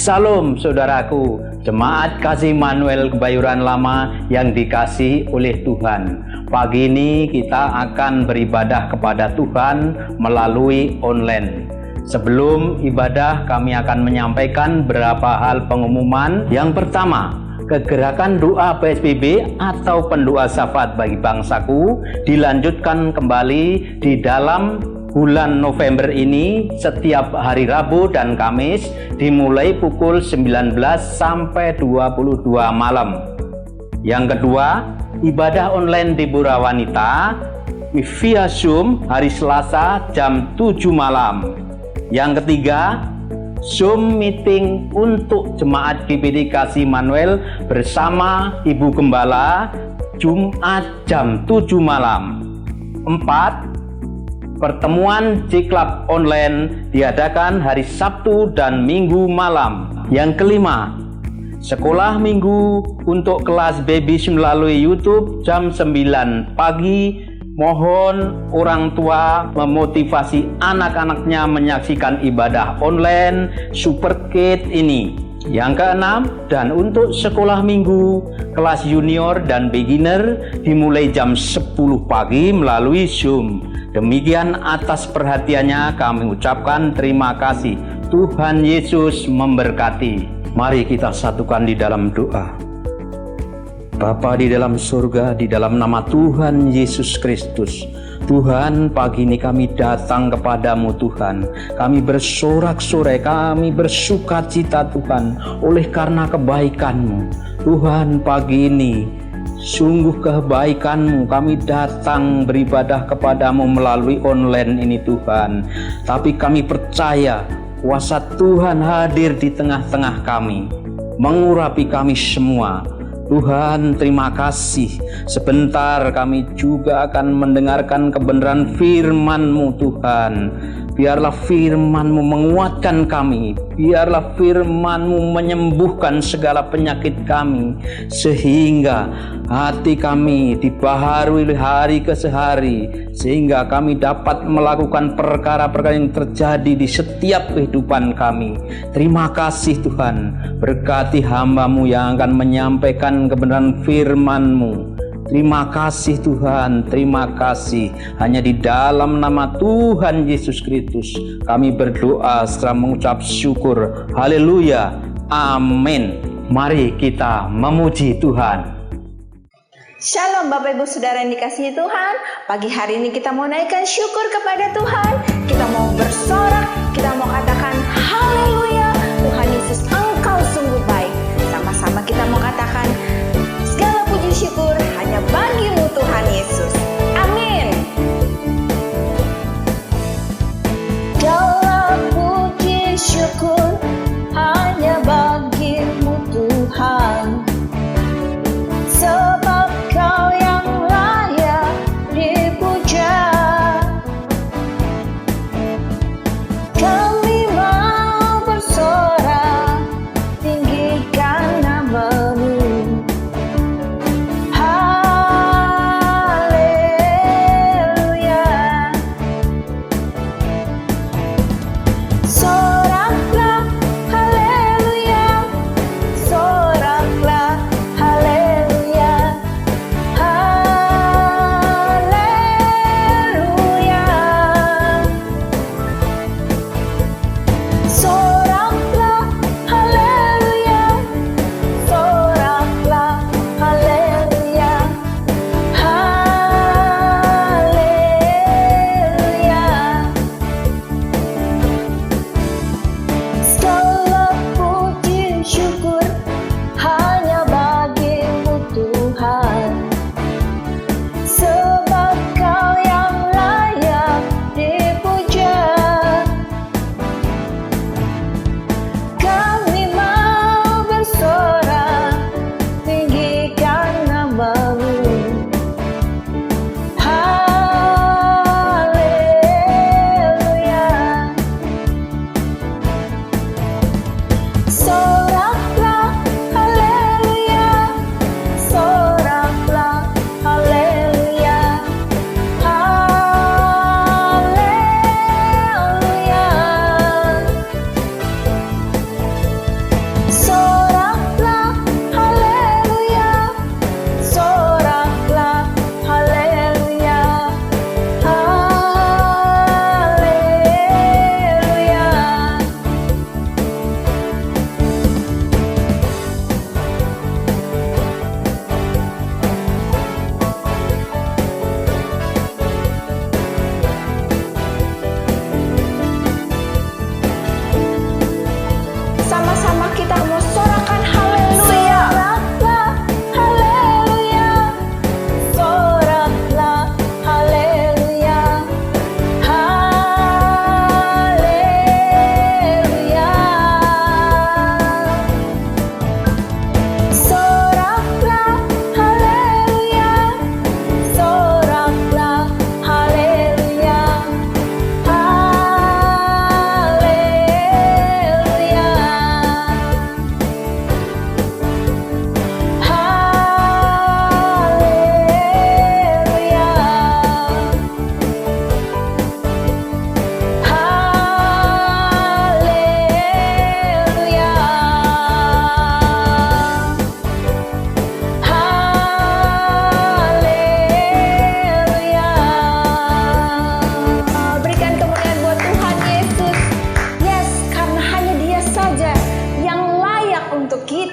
Salam saudaraku, Jemaat Kasih Immanuel Kebayoran Lama yang dikasihi oleh Tuhan. Pagi ini kita akan beribadah kepada Tuhan melalui online. Sebelum ibadah kami akan menyampaikan beberapa hal pengumuman. Yang pertama, kegerakan doa PSBB atau pendoa syafaat bagi bangsaku dilanjutkan kembali di dalam bulan November ini setiap hari Rabu dan Kamis dimulai pukul 19 sampai 22 malam. Yang kedua, ibadah online di Pura Wanita via Zoom hari Selasa jam 7 malam. Yang ketiga, Zoom meeting untuk jemaat GPD Kasih Immanuel bersama Ibu Gembala Jumat jam 7 malam. 4. Pertemuan J-Club online diadakan hari Sabtu dan Minggu malam. Yang kelima, sekolah minggu untuk kelas baby melalui YouTube jam 9 pagi. Mohon orang tua memotivasi anak-anaknya menyaksikan ibadah online Super Kids ini. Yang keenam, dan untuk sekolah minggu kelas junior dan beginner dimulai jam 10 pagi melalui Zoom. Demikian atas perhatiannya kami ucapkan terima kasih. Tuhan Yesus memberkati. Mari kita satukan di dalam doa. Bapa di dalam surga, di dalam nama Tuhan Yesus Kristus, Tuhan, pagi ini kami datang kepadamu Tuhan. Kami bersorak-sorai, kami bersuka cita Tuhan oleh karena kebaikan-Mu. Tuhan, pagi ini sungguh kebaikan-Mu kami datang beribadah kepadamu melalui online ini Tuhan. Tapi kami percaya kuasa Tuhan hadir di tengah-tengah kami, mengurapi kami semua. Tuhan, terima kasih. Sebentar kami juga akan mendengarkan kebenaran firman-Mu Tuhan. Biarlah firman-Mu menguatkan kami. Biarlah firman-Mu menyembuhkan segala penyakit kami. Sehingga hati kami dibaharui hari ke hari. Sehingga kami dapat melakukan perkara-perkara yang terjadi di setiap kehidupan kami. Terima kasih Tuhan. Berkati hamba-Mu yang akan menyampaikan kebenaran firman-Mu. Terima kasih Tuhan, terima kasih. Hanya di dalam nama Tuhan Yesus Kristus kami berdoa setelah mengucap syukur. Haleluya, amin. Mari kita memuji Tuhan. Shalom Bapak Ibu Saudara yang dikasihi Tuhan. Pagi hari ini kita mau naikkan syukur kepada Tuhan. Kita mau bersorak, kita mau katakan haleluya. Tuhan Yesus, Engkau sungguh baik. Sama-sama kita mau katakan segala puji syukur hanya bagi-Mu Tuhan Yesus. Amin. Segala puji syukur hanya bagi-Mu Tuhan. Sebab Kau yang layak dipuja. Kami mau bersorak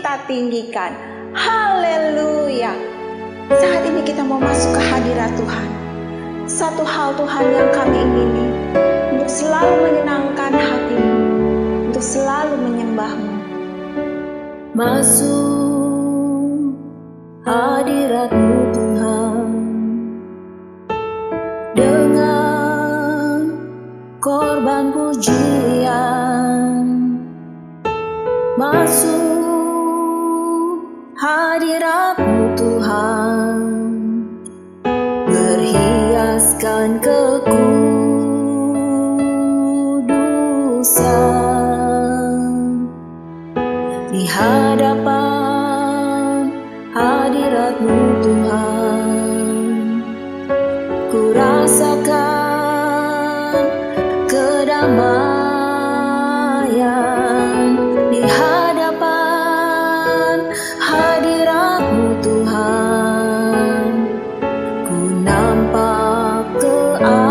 kita tinggikan. Haleluya. Saat ini kita mau masuk ke hadirat Tuhan. Satu hal Tuhan yang kami ingini, untuk selalu menyenangkan hatimu, untuk selalu menyembah-Mu. Masuk hadirat-Mu Tuhan, dengan korban pujian. Masuk hadirat-Mu Tuhan, berhiaskan kekudusan. Di hadapan hadirat-Mu Tuhan, ku rasakan kedamaian. Di hadapan hadirat-Mu Tuhan, ku nampak keagungan.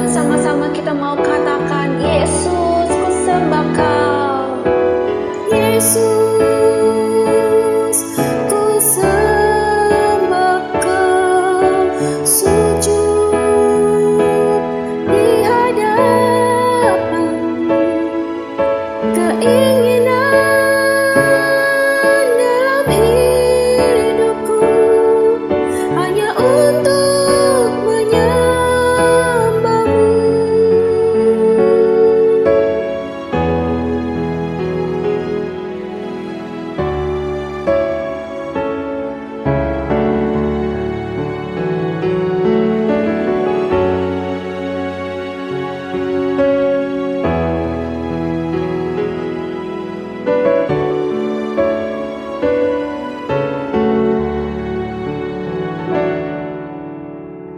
Sama-sama kita mau katakan, Yesus, ku sembah Kau. Yesus, ku sembah Kau, sujud di hadapan. Keinginan dalam hidupku hanya untuk menyembah-Mu.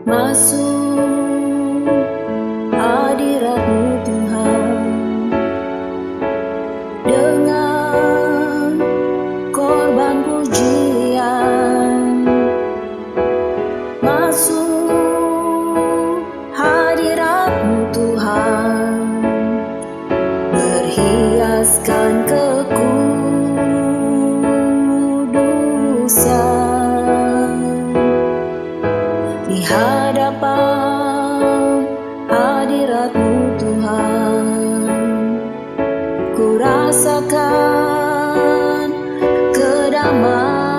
Masuk hadirat-Mu Tuhan, dengan korban pujian. Masuk hadirat-Mu Tuhan, berhiaskan kekudusan. Di hadapan hadirat-Mu Tuhan, ku rasakan kedamaian.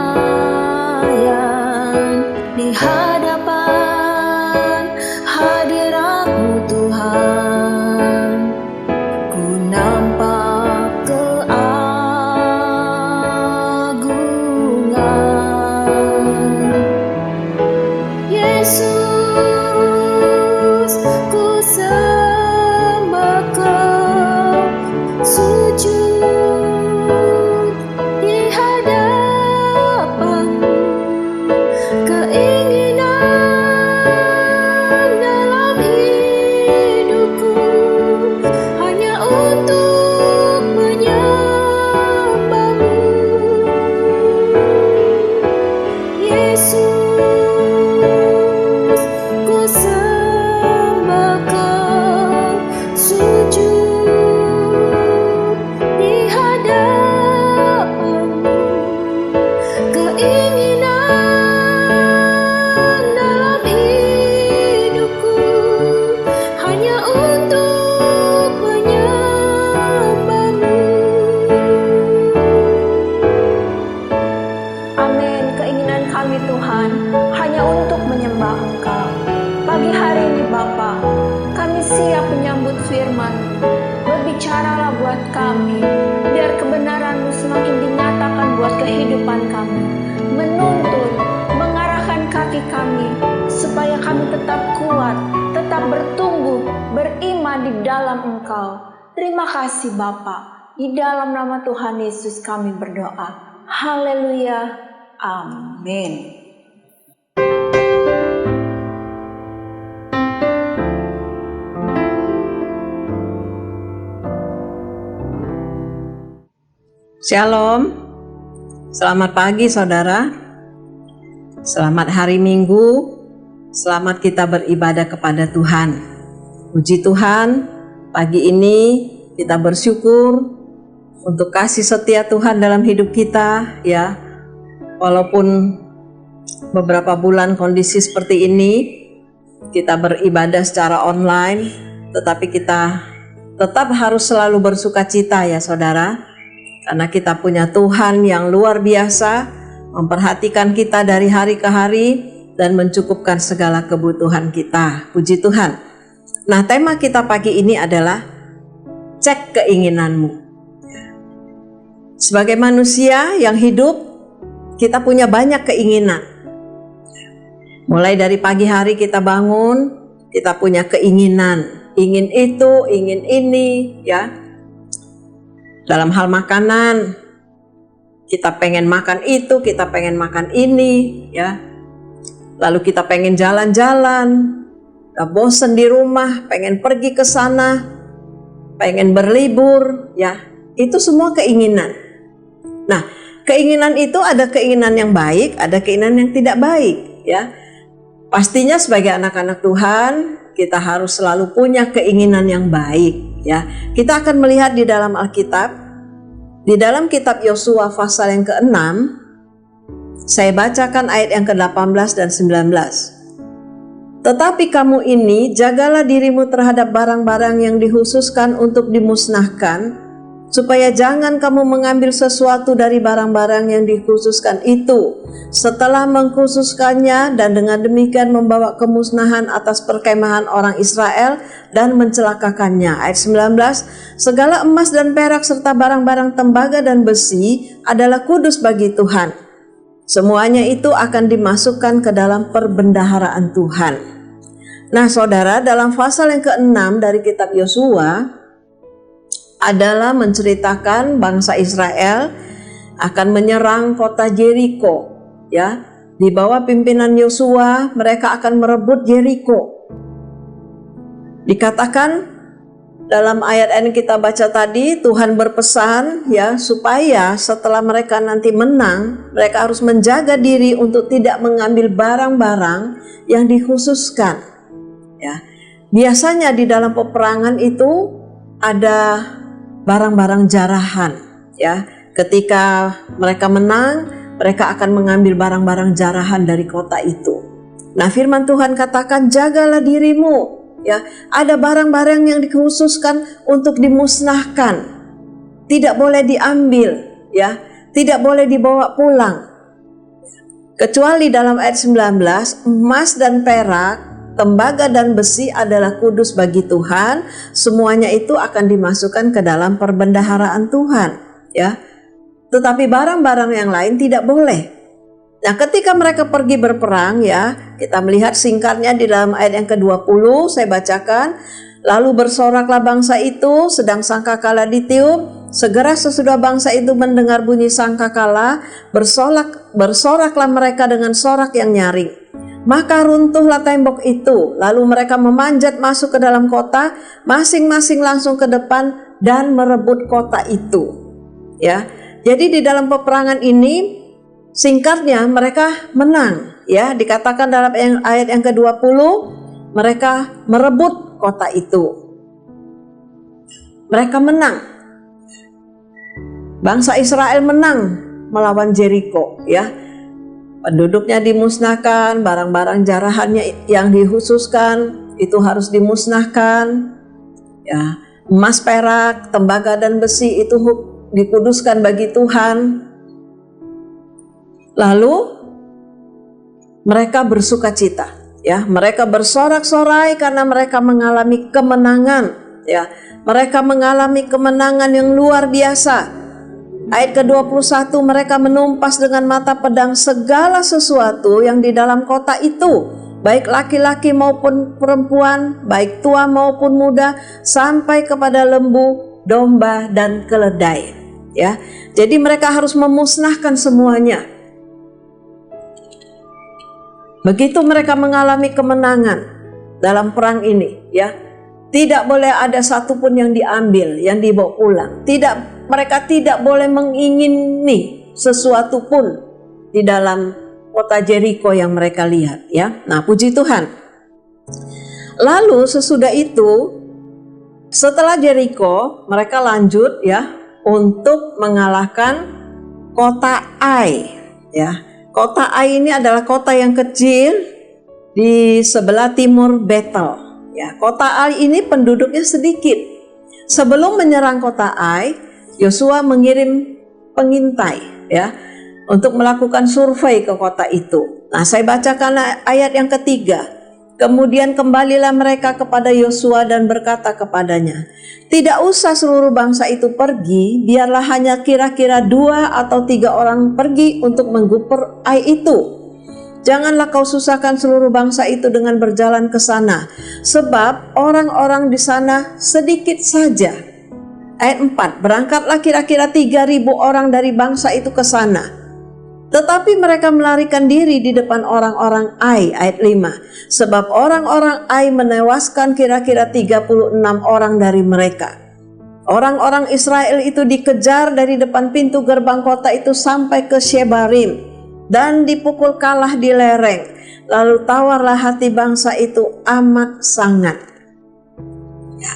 Di hadapan hadirat-Mu Tuhan, ku nampak keagungan. Yesus, ku sembah Kau, sujud di hadapan. Keinginan dalam hidupku hanya untuk menyembah-Mu. Yesus, ku sembah Kau, sujud di hadapan. Keinginan dalam hidupku hanya untuk menyembah-Mu. Amin. Keinginan kami Tuhan hanya untuk menyembah Engkau. Pagi hari ini Bapa, kami siap menyambut firman. Berbicaralah buat kami, biar kebenaran-Mu semakin dinyatakan buat kehidupan kami. Menuntun, mengarahkan kaki kami, supaya kami tetap kuat, tetap bertumbuh, beriman di dalam Engkau. Terima kasih Bapa. Di dalam nama Tuhan Yesus kami berdoa. Haleluya. Amin. Shalom, selamat pagi saudara, selamat hari Minggu, selamat kita beribadah kepada Tuhan. Puji Tuhan, pagi ini kita bersyukur untuk kasih setia Tuhan dalam hidup kita, ya. Walaupun beberapa bulan kondisi seperti ini, kita beribadah secara online, tetapi kita tetap harus selalu bersuka cita ya saudara, karena kita punya Tuhan yang luar biasa, memperhatikan kita dari hari ke hari dan mencukupkan segala kebutuhan kita. Puji Tuhan. Nah, tema kita pagi ini adalah cek keinginanmu. Sebagai manusia yang hidup, kita punya banyak keinginan. Mulai dari pagi hari kita bangun, kita punya keinginan. Ingin itu, ingin ini, ya. Dalam hal makanan, kita pengen makan itu, kita pengen makan ini, ya. Lalu kita pengen jalan-jalan, udah bosen di rumah, pengen pergi ke sana, pengen berlibur, ya. Itu semua keinginan. Nah, keinginan itu ada keinginan yang baik, ada keinginan yang tidak baik, ya. Pastinya sebagai anak-anak Tuhan, kita harus selalu punya keinginan yang baik, ya. Kita akan melihat di dalam Alkitab, di dalam kitab Yosua pasal yang ke-6, saya bacakan ayat yang ke-18 dan 19. Tetapi kamu ini, jagalah dirimu terhadap barang-barang yang dikhususkan untuk dimusnahkan, supaya jangan kamu mengambil sesuatu dari barang-barang yang dikhususkan itu, setelah mengkhususkannya dan dengan demikian membawa kemusnahan atas perkemahan orang Israel dan mencelakakannya. Ayat 19, segala emas dan perak serta barang-barang tembaga dan besi adalah kudus bagi Tuhan. Semuanya itu akan dimasukkan ke dalam perbendaharaan Tuhan. Nah saudara, dalam pasal yang ke-6 dari kitab Yosua adalah menceritakan bangsa Israel akan menyerang kota Jeriko, ya. Di bawah pimpinan Yosua, mereka akan merebut Jeriko. Dikatakan dalam ayat yang kita baca tadi, Tuhan berpesan, ya, supaya setelah mereka nanti menang, mereka harus menjaga diri untuk tidak mengambil barang-barang yang dikhususkan, ya. Biasanya di dalam peperangan itu ada barang-barang jarahan, ya. Ketika mereka menang, mereka akan mengambil barang-barang jarahan dari kota itu. Nah, firman Tuhan katakan, jagalah dirimu, ya. Ada barang-barang yang dikhususkan untuk dimusnahkan, tidak boleh diambil, ya, tidak boleh dibawa pulang. Kecuali dalam ayat 19, emas dan perak, tembaga dan besi adalah kudus bagi Tuhan, semuanya itu akan dimasukkan ke dalam perbendaharaan Tuhan, ya. Tetapi barang-barang yang lain tidak boleh. Nah, ketika mereka pergi berperang, ya, kita melihat singkatnya di dalam ayat yang ke-20, saya bacakan, lalu bersoraklah bangsa itu sedang sangkakala ditiup, segera sesudah bangsa itu mendengar bunyi sangkakala, bersoraklah mereka dengan sorak yang nyaring. Maka runtuhlah tembok itu, lalu mereka memanjat masuk ke dalam kota, masing-masing langsung ke depan dan merebut kota itu. Ya, jadi di dalam peperangan ini, singkatnya mereka menang. Ya, dikatakan dalam ayat yang ke-20, mereka merebut kota itu. Mereka menang. Bangsa Israel menang melawan Jeriko, ya. Penduduknya dimusnahkan, barang-barang jarahannya yang dikhususkan itu harus dimusnahkan. Ya, emas, perak, tembaga dan besi itu dikuduskan bagi Tuhan. Lalu mereka bersukacita, ya. Mereka bersorak-sorai karena mereka mengalami kemenangan, ya. Mereka mengalami kemenangan yang luar biasa. Ayat ke-21, mereka menumpas dengan mata pedang segala sesuatu yang di dalam kota itu, baik laki-laki maupun perempuan, baik tua maupun muda, sampai kepada lembu, domba, dan keledai. Ya, jadi mereka harus memusnahkan semuanya. Begitu mereka mengalami kemenangan dalam perang ini, ya, tidak boleh ada satupun yang diambil, yang dibawa pulang. Mereka tidak boleh mengingini sesuatu pun di dalam kota Jeriko yang mereka lihat, ya. Nah, puji Tuhan. Lalu sesudah itu Setelah Jericho, mereka lanjut ya untuk mengalahkan kota Ai. Ya, kota Ai ini adalah kota yang kecil di sebelah timur Betel. Ya, kota Ai ini penduduknya sedikit. Sebelum menyerang kota Ai, Yosua mengirim pengintai ya untuk melakukan survei ke kota itu. Nah, saya bacakan ayat yang ketiga. Kemudian kembalilah mereka kepada Yosua dan berkata kepadanya, tidak usah seluruh bangsa itu pergi, biarlah hanya kira-kira 2 atau 3 orang pergi untuk menggubur Ai itu. Janganlah kau susahkan seluruh bangsa itu dengan berjalan ke sana, sebab orang-orang di sana sedikit saja. Ayat 4, berangkatlah kira-kira 3.000 orang dari bangsa itu ke sana. Tetapi mereka melarikan diri di depan orang-orang Ai. Ayat 5, sebab orang-orang Ai menewaskan kira-kira 36 orang dari mereka. Orang-orang Israel itu dikejar dari depan pintu gerbang kota itu sampai ke Shebarim dan dipukul kalah di lereng. Lalu tawarlah hati bangsa itu amat sangat. Ya.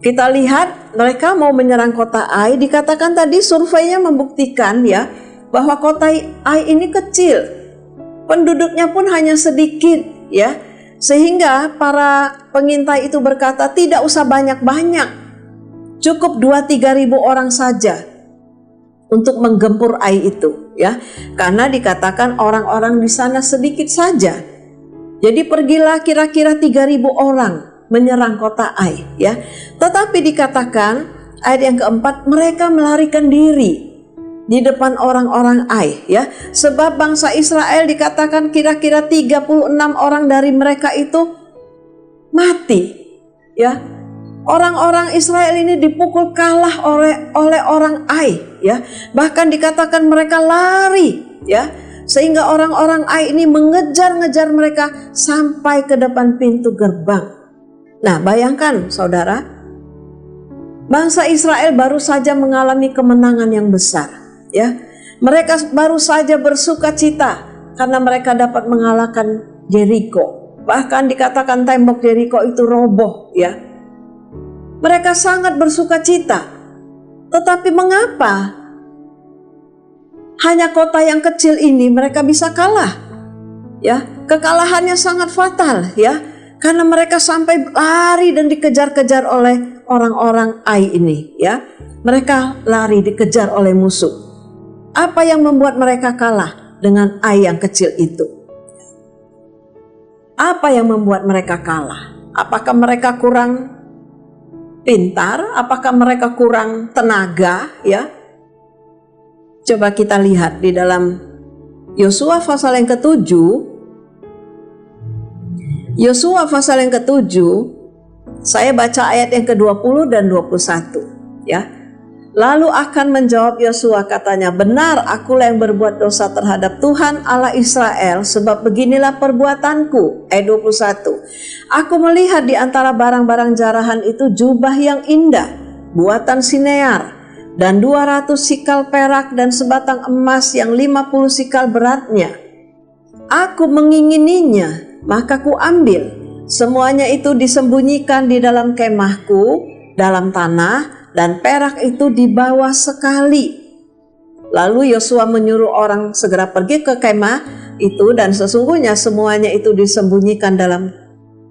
Kita lihat mereka mau menyerang kota Ai. Dikatakan tadi surveinya membuktikan ya bahwa kota Ai ini kecil, penduduknya pun hanya sedikit ya, sehingga para pengintai itu berkata tidak usah banyak-banyak, cukup 2-3 ribu orang saja untuk menggempur Ai itu ya, karena dikatakan orang-orang di sana sedikit saja. Jadi pergilah kira-kira 3.000 orang menyerang kota Ai ya. Tetapi dikatakan ayat yang keempat, mereka melarikan diri di depan orang-orang Ai ya, sebab bangsa Israel dikatakan kira-kira 36 orang dari mereka itu mati ya. Orang-orang Israel ini dipukul kalah oleh orang Ai ya, bahkan dikatakan mereka lari ya, sehingga orang-orang Ai ini mengejar-ngejar mereka sampai ke depan pintu gerbang. Nah, bayangkan saudara, bangsa Israel baru saja mengalami kemenangan yang besar ya, mereka baru saja bersuka cita karena mereka dapat mengalahkan Jericho. Bahkan dikatakan tembok Jericho itu roboh ya. Mereka sangat bersuka cita. Tetapi mengapa hanya kota yang kecil ini mereka bisa kalah? Ya, kekalahannya sangat fatal ya, karena mereka sampai lari dan dikejar-kejar oleh orang-orang Ai ini ya. Mereka lari dikejar oleh musuh. Apa yang membuat mereka kalah dengan Ai yang kecil itu? Apa yang membuat mereka kalah? Apakah mereka kurang pintar? Apakah mereka kurang tenaga ya? Coba kita lihat di dalam Yosua pasal yang ke-7. Yosua pasal yang ke-7, saya baca ayat yang ke-20 dan 21 ya. Lalu akan menjawab Yosua, katanya, benar akulah yang berbuat dosa terhadap Tuhan Allah Israel, sebab beginilah perbuatanku. Ayat 21, aku melihat di antara barang-barang jarahan itu jubah yang indah, buatan Sinear, dan 200 sikal perak dan sebatang emas yang 50 sikal beratnya. Aku mengingininya, maka ku ambil. Semuanya itu disembunyikan di dalam kemahku, dalam tanah, dan perak itu dibawa sekali. Lalu Yosua menyuruh orang segera pergi ke kemah itu, dan sesungguhnya semuanya itu disembunyikan dalam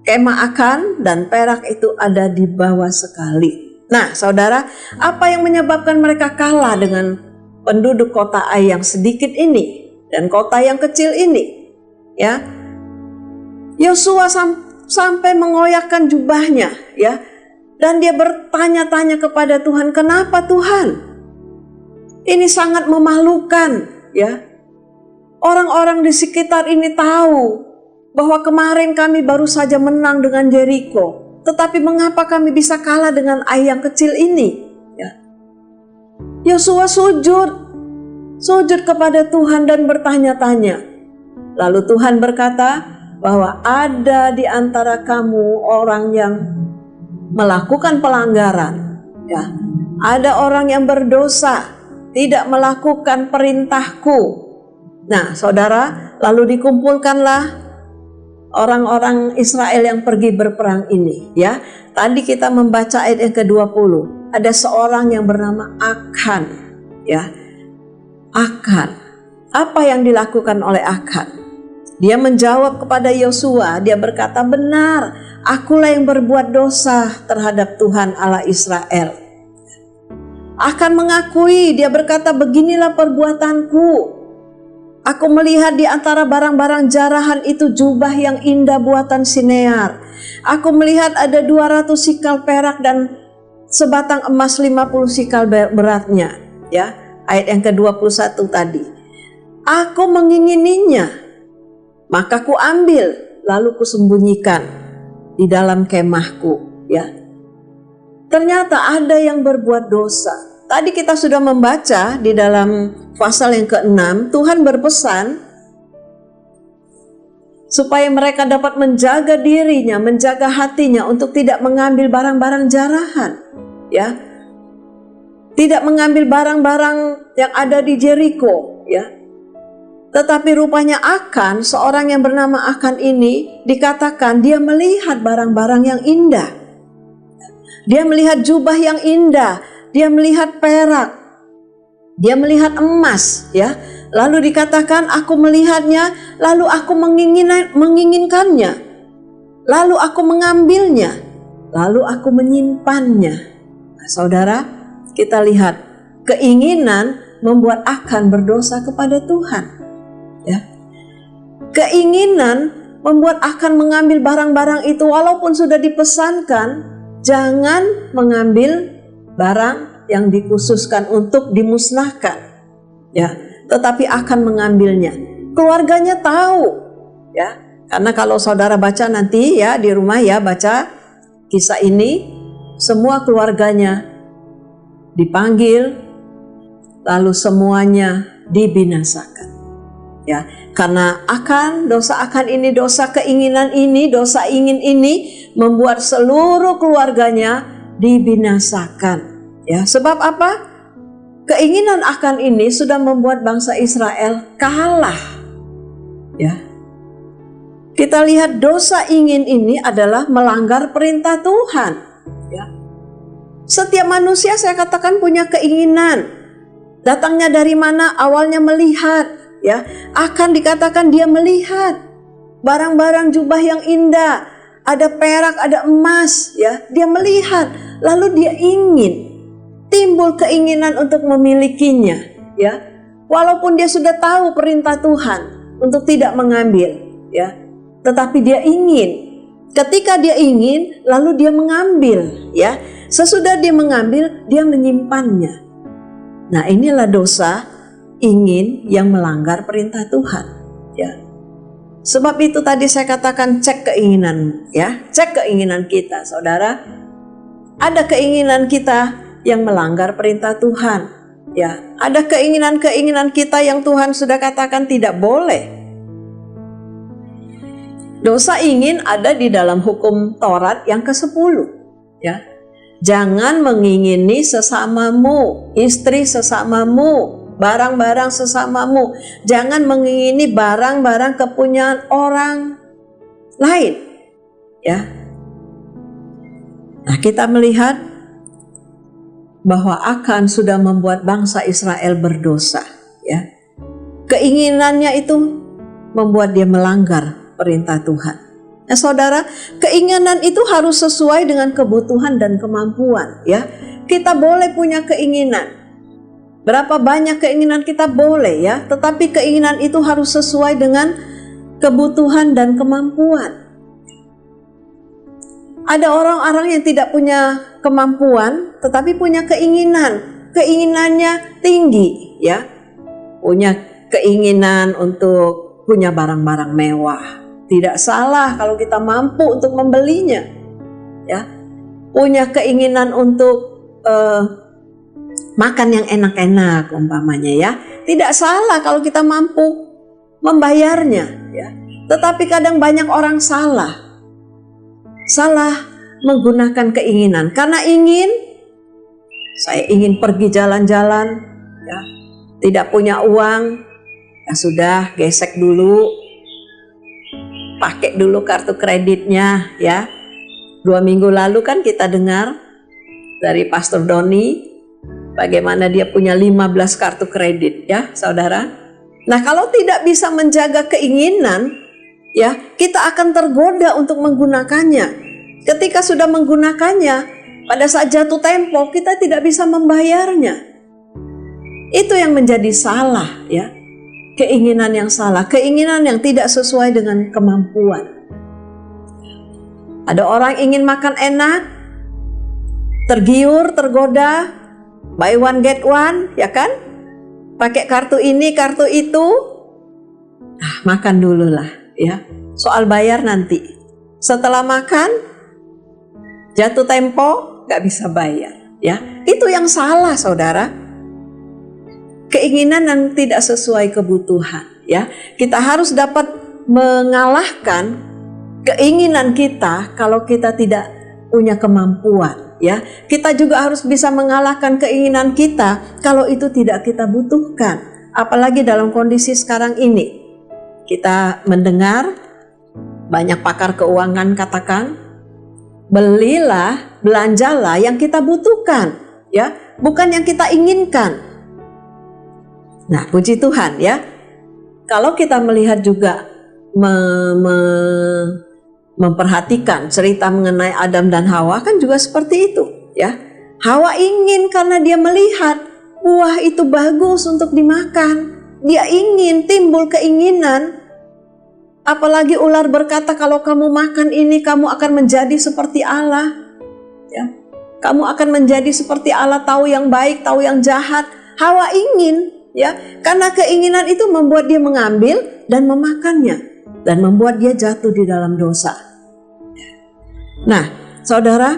kemah Akan, dan perak itu ada di bawah sekali. Nah saudara, apa yang menyebabkan mereka kalah dengan penduduk kota Ai yang sedikit ini dan kota yang kecil ini ya? Yosua sampai mengoyakkan jubahnya ya, dan dia bertanya-tanya kepada Tuhan, kenapa Tuhan? Ini sangat memalukan ya. Orang-orang di sekitar ini tahu bahwa kemarin kami baru saja menang dengan Jericho, tetapi mengapa kami bisa kalah dengan Ai yang kecil ini? Ya. Yosua sujud kepada Tuhan dan bertanya-tanya. Lalu Tuhan berkata bahwa ada di antara kamu orang yang melakukan pelanggaran, ya. Ada orang yang berdosa, tidak melakukan perintahku. Nah, saudara, lalu dikumpulkanlah orang-orang Israel yang pergi berperang ini, ya. Tadi kita membaca ayat yang ke-20. Ada seorang yang bernama Akan, ya. Akan. Apa yang dilakukan oleh Akan? Dia menjawab kepada Yosua, dia berkata, "Benar, akulah yang berbuat dosa terhadap Tuhan Allah Israel." Akan mengakui, dia berkata, "Beginilah perbuatanku. Aku melihat di antara barang-barang jarahan itu jubah yang indah buatan Sinear. Aku melihat ada 200 sikal perak dan sebatang emas 50 sikal beratnya." Ya, ayat yang ke-21 tadi. "Aku mengingininya, maka ku ambil, lalu kusembunyikan di dalam kemahku." Ya. Ternyata ada yang berbuat dosa. Tadi kita sudah membaca di dalam pasal yang ke-6, Tuhan berpesan supaya mereka dapat menjaga dirinya, menjaga hatinya untuk tidak mengambil barang-barang jarahan, ya. Tidak mengambil barang-barang yang ada di Jericho, ya. Tetapi rupanya Akan, seorang yang bernama Akan ini, dikatakan dia melihat barang-barang yang indah. Dia melihat jubah yang indah, dia melihat perak, dia melihat emas, ya. Lalu dikatakan, "Aku melihatnya, lalu aku menginginkannya, lalu aku mengambilnya, lalu aku menyimpannya." Nah, saudara, kita lihat keinginan membuat Akan berdosa kepada Tuhan, ya. Keinginan membuat Akan mengambil barang-barang itu, walaupun sudah dipesankan jangan mengambil barang yang dikhususkan untuk dimusnahkan, ya, tetapi Akan mengambilnya. Keluarganya tahu, ya, karena kalau saudara baca nanti, ya, di rumah, ya, baca kisah ini, semua keluarganya dipanggil, lalu semuanya dibinasakan, ya, karena dosa Akan ini, dosa keinginan ini, dosa ingin ini membuat seluruh keluarganya dibinasakan, ya. Sebab apa? Keinginan Akan ini sudah membuat bangsa Israel kalah, ya. Kita lihat dosa ingin ini adalah melanggar perintah Tuhan, ya. Setiap manusia, saya katakan, punya keinginan. Datangnya dari mana? Awalnya melihat, ya. Akan dikatakan dia melihat barang-barang jubah yang indah, ada perak, ada emas, ya. Dia melihat, lalu dia ingin, timbul keinginan untuk memilikinya, ya. Walaupun dia sudah tahu perintah Tuhan untuk tidak mengambil, ya. Tetapi dia ingin. Ketika dia ingin, lalu dia mengambil, ya. Sesudah dia mengambil, dia menyimpannya. Nah, inilah dosa ingin yang melanggar perintah Tuhan, ya. Sebab itu tadi saya katakan, cek keinginan, ya. Cek keinginan kita, saudara. Ada keinginan kita yang melanggar perintah Tuhan, ya. Ada keinginan-keinginan kita yang Tuhan sudah katakan tidak boleh. Dosa ingin ada di dalam hukum Taurat yang ke-10, ya. Jangan mengingini sesamamu, istri sesamamu, barang-barang sesamamu. Jangan mengingini barang-barang kepunyaan orang lain, ya. Nah, kita melihat bahwa Akan sudah membuat bangsa Israel berdosa, ya. Keinginannya itu membuat dia melanggar perintah Tuhan. Nah, saudara, keinginan itu harus sesuai dengan kebutuhan dan kemampuan, ya. Kita boleh punya keinginan. Berapa banyak keinginan kita boleh, ya, tetapi keinginan itu harus sesuai dengan kebutuhan dan kemampuan. Ada orang-orang yang tidak punya kemampuan tetapi punya keinginan. Keinginannya tinggi, ya. Punya keinginan untuk punya barang-barang mewah. Tidak salah kalau kita mampu untuk membelinya, ya. Punya keinginan untuk makan yang enak-enak umpamanya, ya. Tidak salah kalau kita mampu membayarnya, ya. Tetapi kadang banyak orang salah menggunakan keinginan. Karena saya ingin pergi jalan-jalan, ya. Tidak punya uang, ya sudah, gesek dulu. pakai dulu kartu kreditnya ya. 2 minggu lalu kan kita dengar dari Pastor Doni bagaimana dia punya 15 kartu kredit ya saudara. Nah kalau tidak bisa menjaga keinginan ya, kita akan tergoda untuk menggunakannya. Ketika sudah menggunakannya, pada saat jatuh tempo kita tidak bisa membayarnya. Itu yang menjadi salah ya. Keinginan yang salah, keinginan yang tidak sesuai dengan kemampuan. Ada orang ingin makan enak, tergiur, tergoda, buy one get one, ya kan? Pakai kartu ini, kartu itu, makan dulu lah, ya. Soal bayar nanti. Setelah makan, jatuh tempo, gak bisa bayar, ya. Itu yang salah, saudara. Keinginan yang tidak sesuai kebutuhan, ya. Kita harus dapat mengalahkan keinginan kita kalau kita tidak punya kemampuan, ya. Kita juga harus bisa mengalahkan keinginan kita kalau itu tidak kita butuhkan. Apalagi dalam kondisi sekarang ini. Kita mendengar banyak pakar keuangan katakan, belilah, belanjalah yang kita butuhkan, ya, bukan yang kita inginkan. Nah, puji Tuhan ya. Kalau kita melihat juga memperhatikan cerita mengenai Adam dan Hawa kan juga seperti itu ya. Hawa ingin karena dia melihat buah itu bagus untuk dimakan. Dia ingin, timbul keinginan. Apalagi ular berkata kalau kamu makan ini kamu akan menjadi seperti Allah. Ya. Kamu akan menjadi seperti Allah, tahu yang baik, tahu yang jahat. Hawa ingin ya, karena keinginan itu membuat dia mengambil dan memakannya dan membuat dia jatuh di dalam dosa. Nah, saudara,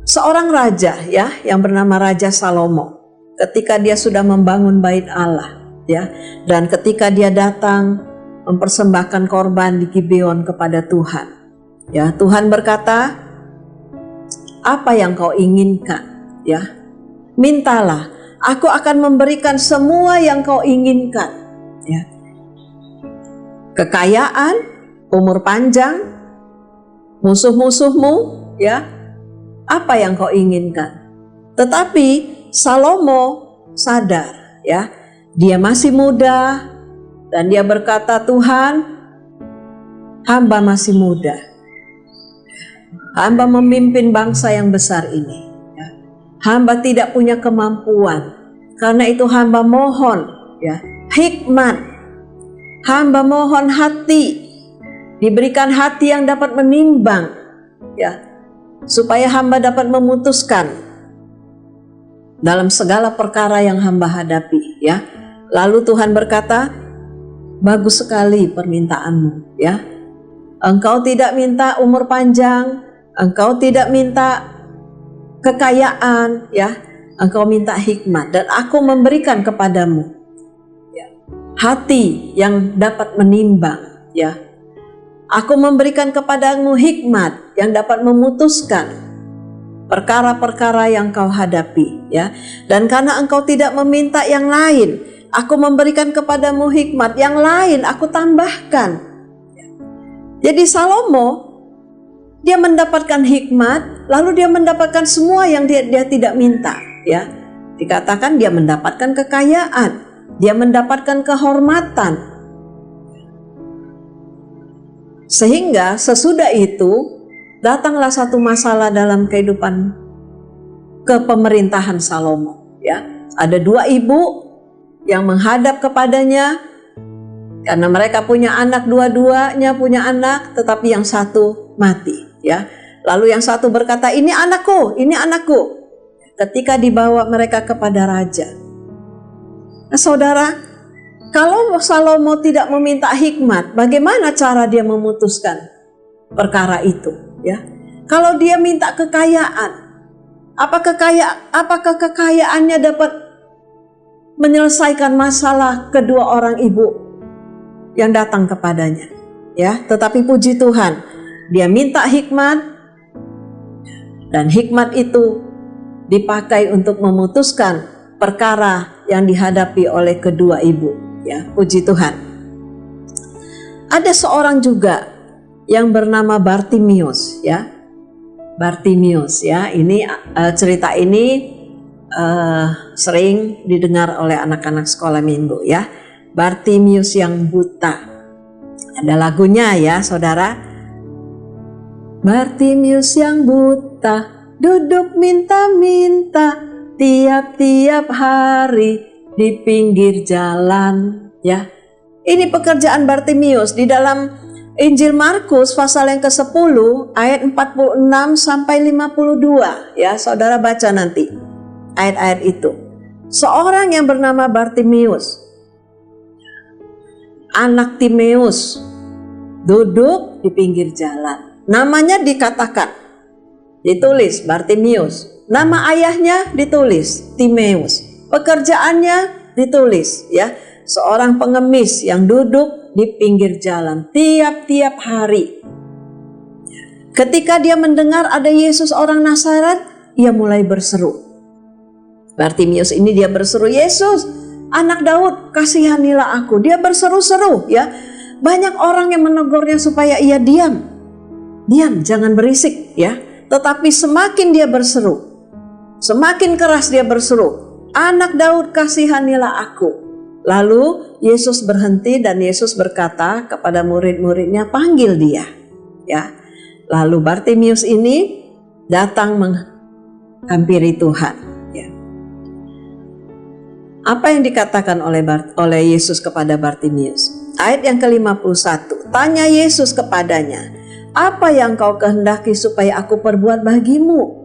seorang raja ya yang bernama Raja Salomo, ketika dia sudah membangun bait Allah ya, dan ketika dia datang mempersembahkan korban di Gibeon kepada Tuhan. Ya, Tuhan berkata, "Apa yang kau inginkan?" Ya. Mintalah, aku akan memberikan semua yang kau inginkan. Ya. Kekayaan, umur panjang, musuh-musuhmu, ya. Apa yang kau inginkan? Tetapi Salomo sadar, ya. Dia masih muda dan dia berkata, "Tuhan, hamba masih muda. Hamba memimpin bangsa yang besar ini. Hamba tidak punya kemampuan. Karena itu hamba mohon ya, hikmat. Hamba mohon hati. Diberikan hati yang dapat menimbang ya, supaya hamba dapat memutuskan dalam segala perkara yang hamba hadapi ya." Lalu Tuhan berkata, "Bagus sekali permintaanmu ya. Engkau tidak minta umur panjang, engkau tidak minta kekayaan ya, engkau minta hikmat dan aku memberikan kepadamu ya, hati yang dapat menimbang ya. Aku memberikan kepadamu hikmat yang dapat memutuskan perkara-perkara yang kau hadapi ya. Dan karena engkau tidak meminta yang lain, aku memberikan kepadamu hikmat yang lain, aku tambahkan." Jadi Salomo dia mendapatkan hikmat, lalu dia mendapatkan semua yang dia tidak minta, ya. Dikatakan dia mendapatkan kekayaan, dia mendapatkan kehormatan. Sehingga sesudah itu datanglah satu masalah dalam kehidupan kepemerintahan Salomo, ya. Ada 2 ibu yang menghadap kepadanya karena mereka punya anak, dua-duanya punya anak, tetapi yang satu mati. Ya, lalu yang satu berkata, "Ini anakku, ini anakku." Ketika dibawa mereka kepada raja. Nah, saudara, kalau Salomo tidak meminta hikmat, bagaimana cara dia memutuskan perkara itu? Ya, kalau dia minta kekayaan, apakah kekayaannya dapat menyelesaikan masalah kedua orang ibu yang datang kepadanya? Ya, tetapi puji Tuhan, dia minta hikmat dan hikmat itu dipakai untuk memutuskan perkara yang dihadapi oleh kedua ibu. Ya, puji Tuhan. Ada seorang juga yang bernama Bartimius ya. Bartimius ya. Ini cerita ini sering didengar oleh anak-anak sekolah minggu ya. Bartimius yang buta. Ada lagunya ya saudara. Bartimius yang buta duduk minta-minta tiap-tiap hari di pinggir jalan ya. Ini pekerjaan Bartimius di dalam Injil Markus pasal yang ke-10 ayat 46 sampai 52 ya. Saudara baca nanti ayat-ayat itu. Seorang yang bernama Bartimius, anak Timeus, duduk di pinggir jalan. Namanya dikatakan, ditulis Bartimius. Nama ayahnya ditulis Timeus. Pekerjaannya ditulis ya. Seorang pengemis yang duduk di pinggir jalan tiap-tiap hari. Ketika dia mendengar ada Yesus orang Nazaret, ia mulai berseru. Bartimius ini dia berseru, Yesus, anak Daud, kasihanilah aku. Dia berseru-seru ya. Banyak orang yang menegurnya supaya ia diam. Diam, jangan berisik ya. Tetapi semakin dia berseru, semakin keras dia berseru, anak Daud, kasihanilah aku. Lalu Yesus berhenti dan Yesus berkata kepada murid-muridnya, panggil dia ya. Lalu Bartimius ini datang menghampiri Tuhan ya. Apa yang dikatakan oleh Yesus kepada Bartimius? Ayat yang ke-51. Tanya Yesus kepadanya, apa yang kau kehendaki supaya aku perbuat bagimu?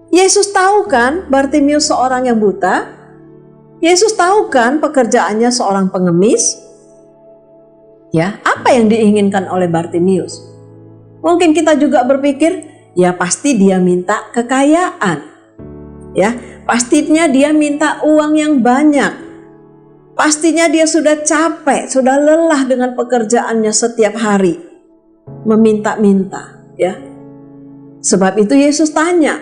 Yesus tahu kan Bartimius seorang yang buta? Yesus tahu kan pekerjaannya seorang pengemis? Ya, apa yang diinginkan oleh Bartimius? Mungkin kita juga berpikir, ya pasti dia minta kekayaan. Ya, pastinya dia minta uang yang banyak. Pastinya dia sudah capek, sudah lelah dengan pekerjaannya setiap hari. Meminta-minta, ya. Sebab itu Yesus tanya,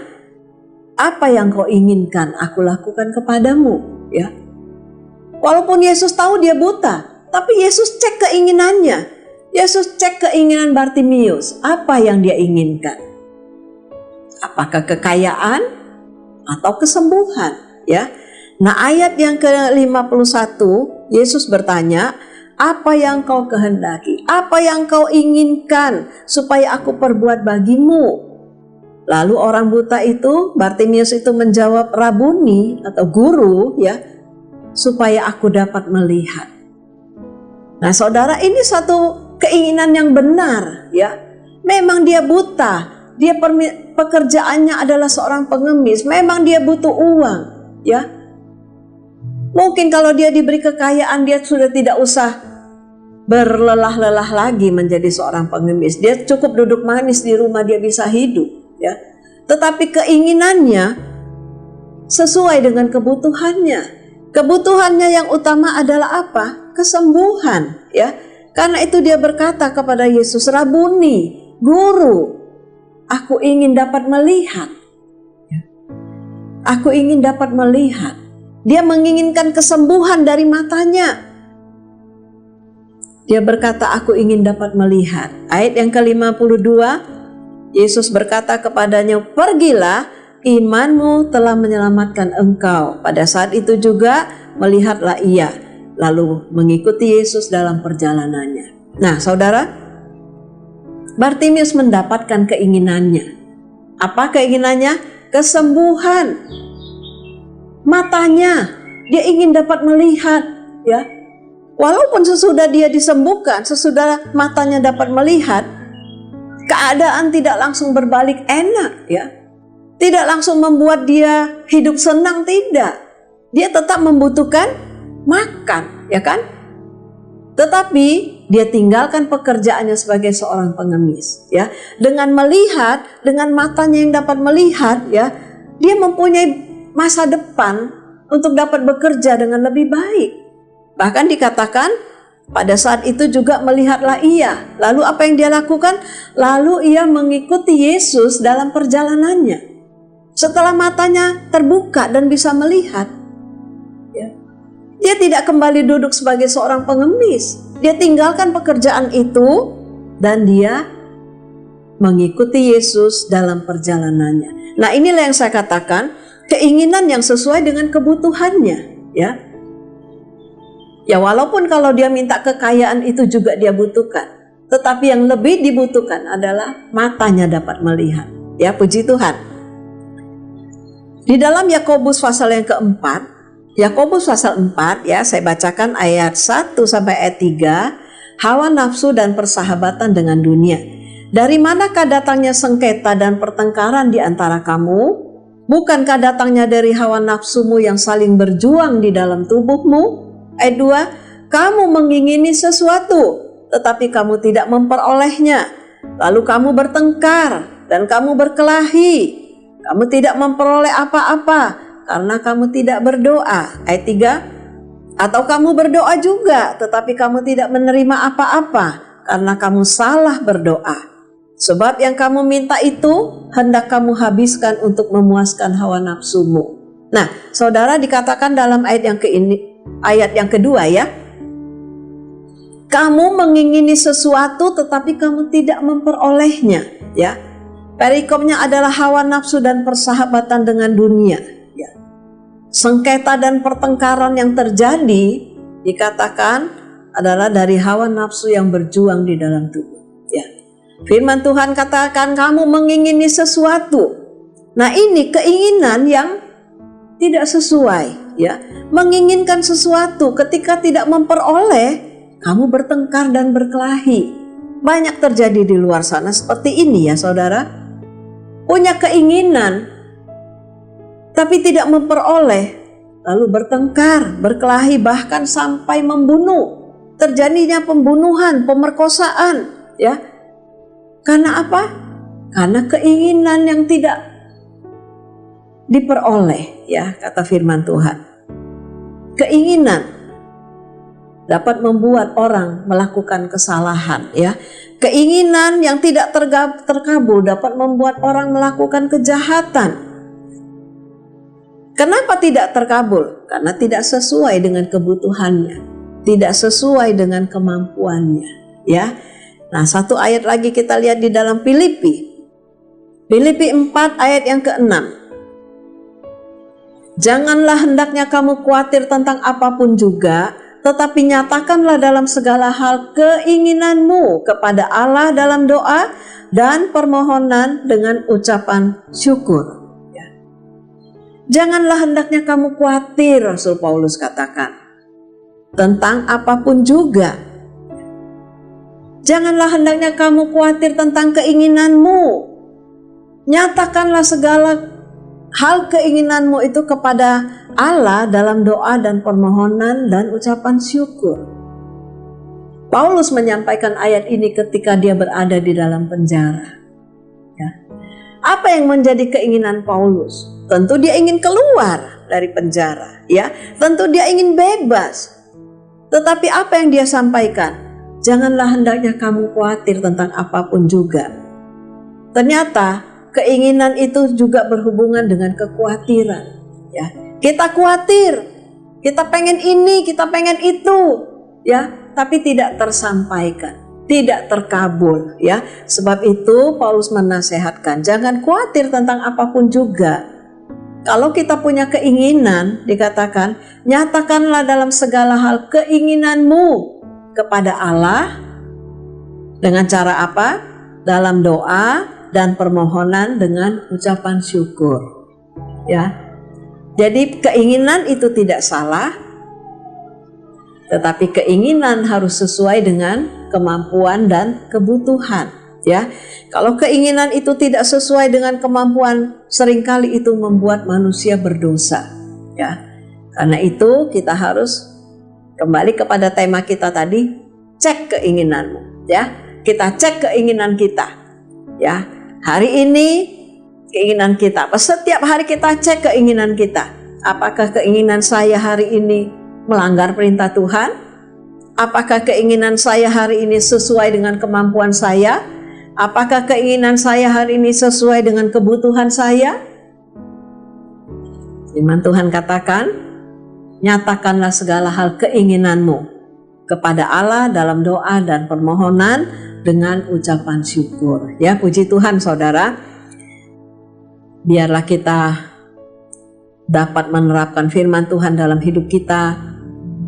apa yang kau inginkan aku lakukan kepadamu? Ya, walaupun Yesus tahu dia buta, tapi Yesus cek keinginannya. Yesus cek keinginan Bartimius, apa yang dia inginkan? Apakah kekayaan atau kesembuhan? Ya, nah ayat yang ke-51 Yesus bertanya, apa yang kau kehendaki? Apa yang kau inginkan supaya aku perbuat bagimu? Lalu orang buta itu, Bartimius itu menjawab, Rabuni atau guru ya, supaya aku dapat melihat. Nah saudara, ini satu keinginan yang benar ya. Memang dia buta, dia pekerjaannya adalah seorang pengemis, memang dia butuh uang ya. Mungkin kalau dia diberi kekayaan, dia sudah tidak usah berlelah-lelah lagi menjadi seorang pengemis. Dia cukup duduk manis di rumah, dia bisa hidup. Ya, tetapi keinginannya sesuai dengan kebutuhannya. Kebutuhannya yang utama adalah apa? Kesembuhan, ya. Karena itu dia berkata kepada Yesus, Rabuni, guru, aku ingin dapat melihat. Aku ingin dapat melihat. Dia menginginkan kesembuhan dari matanya. Dia berkata, aku ingin dapat melihat. Ayat yang ke-52, Yesus berkata kepadanya, pergilah, imanmu telah menyelamatkan engkau. Pada saat itu juga melihatlah ia, lalu mengikuti Yesus dalam perjalanannya. Nah saudara, Bartimius mendapatkan keinginannya. Apa keinginannya? Kesembuhan. Matanya, dia ingin dapat melihat, ya. Walaupun sesudah dia disembuhkan, sesudah matanya dapat melihat, keadaan tidak langsung berbalik enak, ya. Tidak langsung membuat dia hidup senang, tidak. Dia tetap membutuhkan makan, ya kan? Tetapi dia tinggalkan pekerjaannya sebagai seorang pengemis, ya. Dengan melihat, dengan matanya yang dapat melihat, ya, dia mempunyai masa depan untuk dapat bekerja dengan lebih baik. Bahkan dikatakan pada saat itu juga melihatlah ia. Lalu apa yang dia lakukan? Lalu ia mengikuti Yesus dalam perjalanannya. Setelah matanya terbuka dan bisa melihat, ya, dia tidak kembali duduk sebagai seorang pengemis. Dia tinggalkan pekerjaan itu dan dia mengikuti Yesus dalam perjalanannya. Nah, inilah yang saya katakan, keinginan yang sesuai dengan kebutuhannya, ya. Ya, walaupun kalau dia minta kekayaan itu juga dia butuhkan, tetapi yang lebih dibutuhkan adalah matanya dapat melihat. Ya, puji Tuhan. Di dalam Yakobus pasal yang keempat, Yakobus pasal 4, ya, saya bacakan ayat 1 sampai ayat 3, hawa nafsu dan persahabatan dengan dunia. Dari manakah datangnya sengketa dan pertengkaran di antara kamu? Bukankah datangnya dari hawa nafsumu yang saling berjuang di dalam tubuhmu? Ayat 2, kamu mengingini sesuatu, tetapi kamu tidak memperolehnya. Lalu kamu bertengkar dan kamu berkelahi. Kamu tidak memperoleh apa-apa karena kamu tidak berdoa. Ayat 3, atau kamu berdoa juga, tetapi kamu tidak menerima apa-apa karena kamu salah berdoa. Sebab yang kamu minta itu hendak kamu habiskan untuk memuaskan hawa nafsumu. Nah, saudara, dikatakan dalam ayat yang kedua, ya, kamu mengingini sesuatu tetapi kamu tidak memperolehnya, ya. Perikopnya adalah hawa nafsu dan persahabatan dengan dunia, ya. Sengketa dan pertengkaran yang terjadi dikatakan adalah dari hawa nafsu yang berjuang di dalam tubuh, ya. Firman Tuhan katakan kamu mengingini sesuatu. Nah, ini keinginan yang tidak sesuai, ya. Menginginkan sesuatu ketika tidak memperoleh, kamu bertengkar dan berkelahi. Banyak terjadi di luar sana seperti ini, ya, saudara. Punya keinginan tapi tidak memperoleh, lalu bertengkar, berkelahi, bahkan sampai membunuh. Terjadinya pembunuhan, pemerkosaan, ya. Karena apa? Karena keinginan yang tidak diperoleh, ya, kata firman Tuhan. Keinginan dapat membuat orang melakukan kesalahan, ya. Keinginan yang tidak terkabul dapat membuat orang melakukan kejahatan. Kenapa tidak terkabul? Karena tidak sesuai dengan kebutuhannya, tidak sesuai dengan kemampuannya, ya. Nah, satu ayat lagi kita lihat di dalam Filipi 4 ayat yang ke-6. Janganlah hendaknya kamu khawatir tentang apapun juga, tetapi nyatakanlah dalam segala hal keinginanmu kepada Allah dalam doa dan permohonan dengan ucapan syukur. Ya. Janganlah hendaknya kamu khawatir, Rasul Paulus katakan, tentang apapun juga. Janganlah hendaknya kamu khawatir tentang keinginanmu. Nyatakanlah segala hal keinginanmu itu kepada Allah dalam doa dan permohonan dan ucapan syukur. Paulus menyampaikan ayat ini ketika dia berada di dalam penjara. Ya. Apa yang menjadi keinginan Paulus? Tentu dia ingin keluar dari penjara, ya. Tentu dia ingin bebas. Tetapi apa yang dia sampaikan? Janganlah hendaknya kamu khawatir tentang apapun juga. Ternyata keinginan itu juga berhubungan dengan kekhawatiran, ya. Kita khawatir, kita pengen ini, kita pengen itu, ya, tapi tidak tersampaikan, tidak terkabul, ya. Sebab itu Paulus menasehatkan, jangan khawatir tentang apapun juga. Kalau kita punya keinginan, dikatakan, nyatakanlah dalam segala hal keinginanmu kepada Allah dengan cara apa? Dalam doa dan permohonan dengan ucapan syukur, ya. Jadi keinginan itu tidak salah, tetapi keinginan harus sesuai dengan kemampuan dan kebutuhan, ya. Kalau keinginan itu tidak sesuai dengan kemampuan, seringkali itu membuat manusia berdosa, ya. Karena itu kita harus kembali kepada tema kita tadi, cek keinginanmu, ya. Kita cek keinginan kita, ya. Hari ini keinginan kita, setiap hari kita cek keinginan kita. Apakah keinginan saya hari ini melanggar perintah Tuhan? Apakah keinginan saya hari ini sesuai dengan kemampuan saya? Apakah keinginan saya hari ini sesuai dengan kebutuhan saya? Firman Tuhan katakan, nyatakanlah segala hal keinginanmu kepada Allah dalam doa dan permohonan dengan ucapan syukur. Ya, puji Tuhan saudara. Biarlah kita dapat menerapkan firman Tuhan dalam hidup kita.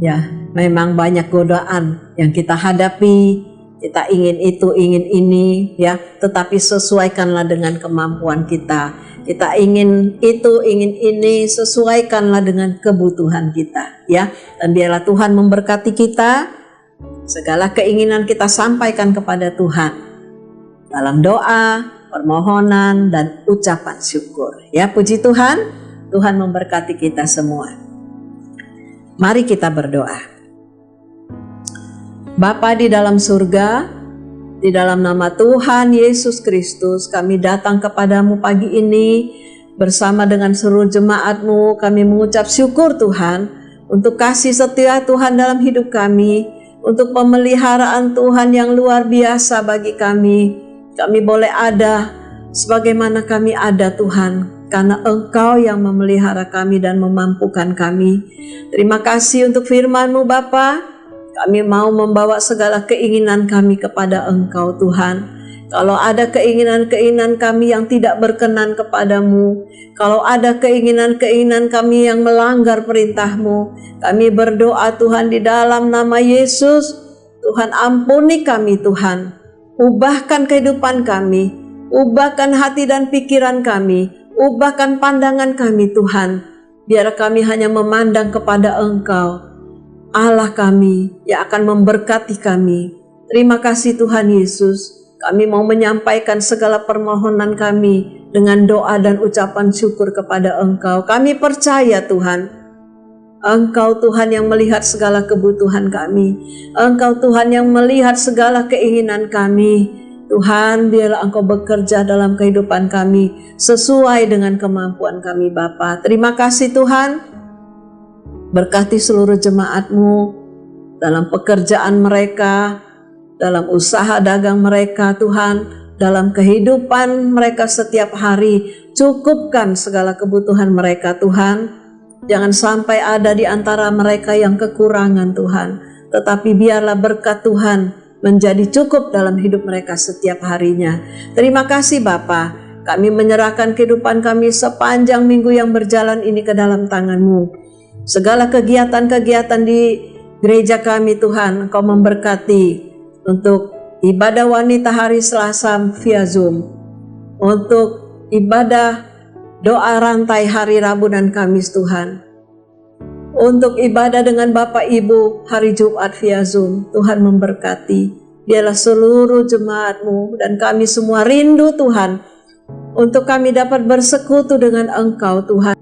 Ya, memang banyak godaan yang kita hadapi. Kita ingin itu, ingin ini, ya, tetapi sesuaikanlah dengan kemampuan kita. Kita ingin itu, ingin ini, sesuaikanlah dengan kebutuhan kita, ya. Dan biarlah Tuhan memberkati kita. Segala keinginan kita sampaikan kepada Tuhan dalam doa, permohonan, dan ucapan syukur. Ya, puji Tuhan. Tuhan memberkati kita semua. Mari kita berdoa. Bapa di dalam surga, di dalam nama Tuhan Yesus Kristus, kami datang kepadamu pagi ini bersama dengan seluruh jemaat-Mu. Kami mengucap syukur Tuhan untuk kasih setia Tuhan dalam hidup kami, untuk pemeliharaan Tuhan yang luar biasa bagi kami. Kami boleh ada sebagaimana kami ada Tuhan, karena Engkau yang memelihara kami dan memampukan kami. Terima kasih untuk firman-Mu Bapa. Kami mau membawa segala keinginan kami kepada Engkau Tuhan. Kalau ada keinginan-keinginan kami yang tidak berkenan kepadamu, kalau ada keinginan-keinginan kami yang melanggar perintah-Mu, kami berdoa Tuhan di dalam nama Yesus. Tuhan ampuni kami Tuhan. Ubahkan kehidupan kami, ubahkan hati dan pikiran kami, ubahkan pandangan kami Tuhan. Biar kami hanya memandang kepada Engkau, Allah kami yang akan memberkati kami. Terima kasih Tuhan Yesus. Kami mau menyampaikan segala permohonan kami dengan doa dan ucapan syukur kepada Engkau. Kami percaya Tuhan, Engkau Tuhan yang melihat segala kebutuhan kami. Engkau Tuhan yang melihat segala keinginan kami. Tuhan, biarlah Engkau bekerja dalam kehidupan kami sesuai dengan kemampuan kami Bapa. Terima kasih Tuhan. Berkati seluruh jemaat-Mu dalam pekerjaan mereka, dalam usaha dagang mereka Tuhan, dalam kehidupan mereka setiap hari. Cukupkan segala kebutuhan mereka Tuhan. Jangan sampai ada di antara mereka yang kekurangan Tuhan, tetapi biarlah berkat Tuhan menjadi cukup dalam hidup mereka setiap harinya. Terima kasih Bapa. Kami menyerahkan kehidupan kami sepanjang minggu yang berjalan ini ke dalam tangan-Mu. Segala kegiatan-kegiatan di gereja kami Tuhan, Engkau memberkati. Untuk ibadah wanita hari Selasa via Zoom, untuk ibadah doa rantai hari Rabu dan Kamis Tuhan, untuk ibadah dengan Bapak Ibu hari Jumat via Zoom, Tuhan memberkati. Biarlah seluruh jemaat-Mu dan kami semua rindu Tuhan, untuk kami dapat bersekutu dengan Engkau Tuhan,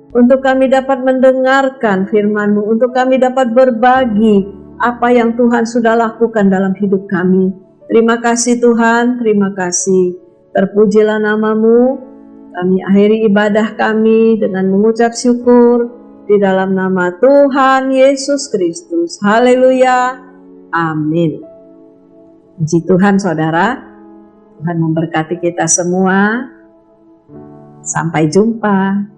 untuk kami dapat mendengarkan firman-Mu, untuk kami dapat berbagi apa yang Tuhan sudah lakukan dalam hidup kami. Terima kasih Tuhan, terima kasih. Terpujilah nama-Mu. Kami akhiri ibadah kami dengan mengucap syukur di dalam nama Tuhan Yesus Kristus. Haleluya. Amin. Puji Tuhan saudara. Tuhan memberkati kita semua. Sampai jumpa.